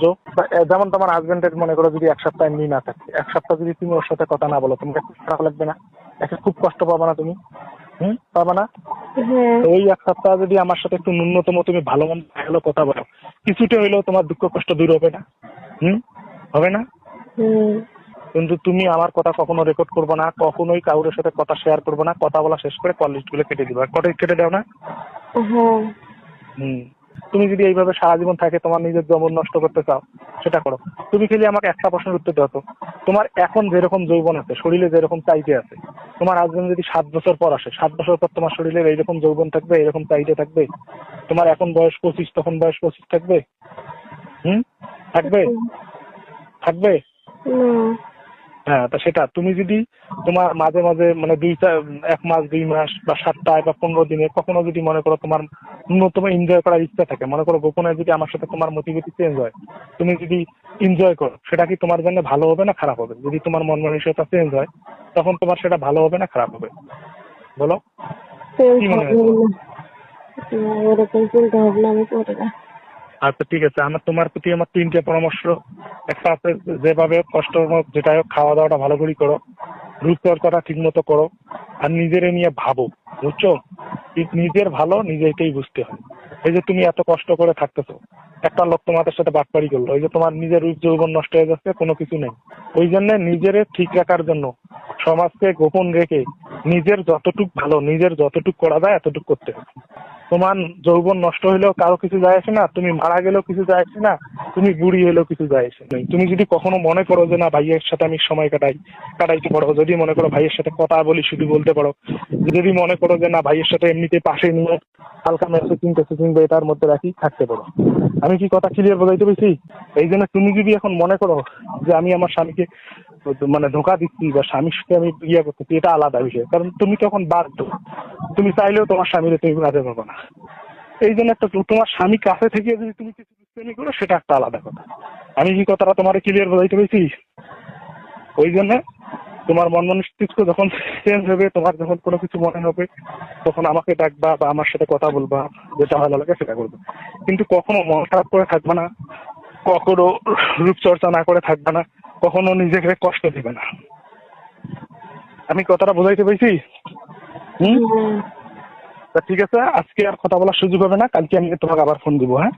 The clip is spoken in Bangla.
বোঝো। যেমন তোমার হাজবেন্ডের মনে করো যদি 1 সপ্তাহ এমনি না থাকে, 1 সপ্তাহ যদি তুমি ওর সাথে কথা না বলো, তোমাকে খারাপ লাগবে না? একটা খুব কষ্ট পাবা না তুমি? পাবা না? হ্যাঁ। তো ওই 1 সপ্তাহ যদি আমার সাথে একটু ন্যূনতম তুমি ভালো মন্দ হলো কথা বলো, কিছুটা হইলেও তোমার দুঃখ কষ্ট দূর হবে না? হবে না? কিন্তু তুমি আমার কথা কখনো রেকর্ড করবো না, কখনোই কারোর সাথে কথা শেয়ার করবো না, কথা বলা শেষ করে কল লিস্ট গুলো কেটে দিবা। কেটে দাও না? হ্যাঁ। তুমি যদি এইভাবে সারা জীবন থাকে তোমার নিজের যৌবন নষ্ট করতে চাও, সেটা করো। তুমি খালি আমাকে একটা প্রশ্নের উত্তর দাও তো, তোমার এখন যেরকম যৌবন আছে, শরীরে যেরকম চাইতে আছে, তোমার হাজবেন্ড যদি 7 বছর পর আসে, 7 বছর পর তোমার শরীরের এইরকম যৌবন থাকবে, এরকম চাইতে থাকবে? তোমার এখন বয়স 25, তখন বয়স 25 থাকবে? থাকবে? থাকবে? হ্যাঁ, তা সেটা তুমি যদি তোমার মাঝে মাঝে মানে 1 মাস 2 মাস বা 7 বা 15 দিনে কখনো যদি মনে করো তোমার ন্যূনতম এনজয় করার ইচ্ছা থাকে, মনে করো গোপনে যদি আমার সাথে তোমার মোটিভিটি চেঞ্জ হয়, তুমি যদি এনজয় করো, সেটা কি তোমার জন্য ভালো হবে না খারাপ হবে? যদি তোমার মন মানসিকতা চেঞ্জ হয়, তখন তোমার সেটা ভালো হবে না খারাপ হবে? বলো কি মনে হয়? ওরকম চিন্তা ভাবনা আমি করি না। আচ্ছা ঠিক আছে, তোমার প্রতি আমার 3টে পরামর্শ। একটা আছে, যেভাবে কষ্ট হোক যেটা হোক খাওয়া দাওয়াটা ভালো করে করো, রূপচর্চাটা ঠিক মতো করো, আর নিজেরে নিয়ে ভাবো, বুঝছো? নিজের ভালো নিজেকেই বুঝতে হয়। এই যে তুমি এত কষ্ট করে থাকতেছো, একটা লোক তোমাদের সাথে বাটপাড়ি করলো, ওই যে তোমার নিজের রূপ যৌবন নষ্ট হয়ে যাচ্ছে, কোনো কিছু নেই। ওই জন্য নিজেরে ঠিক রাখার জন্য সমাজকে গোপন রেখে নিজের যতটুক ভালো, নিজের যতটুক করা যায় এতটুক করতে হবে। তোমার যৌবন নষ্ট হইলেও কারো কিছু যায় আসে না, তুমি মারা গেলেও কিছু যায় আসে না, তুমি বুড়ি হইলেও কিছু যায় আসে না। তুমি যদি কখনো মনে করো যে না ভাইয়ের সাথে আমি সময় কাটাইতে পারো, যদি মনে করো ভাইয়ের সাথে কথা বলি শুধু বলতে পারো, যদি মনে করো যে না ভাইয়ের সাথে এমনিতে পাশে নিয়ে হালকা মেসেজিং বা এটার মধ্যে রাখি থাকতে পারো। আমি কি কথা ক্লিয়ার বোঝাইতে পেরেছি? এই জন্য তুমি যদি এখন মনে করো যে আমি আমার স্বামীকে মানে ধোঁকা দিচ্ছি বা স্বামীর সাথে আমি করতেছি, এটা আলাদা বিষয়, কারণ তুমি তখন বাধ্য, তুমি চাইলেও তোমার স্বামীরে তুমি রাখতে পারবো না। এই জন্য একটা তোমার স্বামী কাছে থেকে যদি তুমি কিছু দুষ্টামি করো, সেটা একটা আলাদা কথা। আমি কি কথাটা তোমার ক্লিয়ার বোঝাইতে পেরেছি? ওই জন্য তোমার মন মস্তিষ্ক যখন চেঞ্জ হবে, তোমার যখন কোনো কিছু মনে হবে, তখন আমাকে ডাকবা বা আমার সাথে কথা বলবা, যেটা ভালো লাগে সেটা করবে। কিন্তু কখনো মন খারাপ করে থাকবা না, কখনো রূপচর্চা না করে থাকবা না, কখনো নিজেকে কষ্ট দিবে না। আমি কথাটা বোঝাইতে পেরেছি? তা ঠিক আছে, আজকে আর কথা বলার সুযোগ হবে না, কালকে আমি তোমাকে আবার ফোন দিব। হ্যাঁ?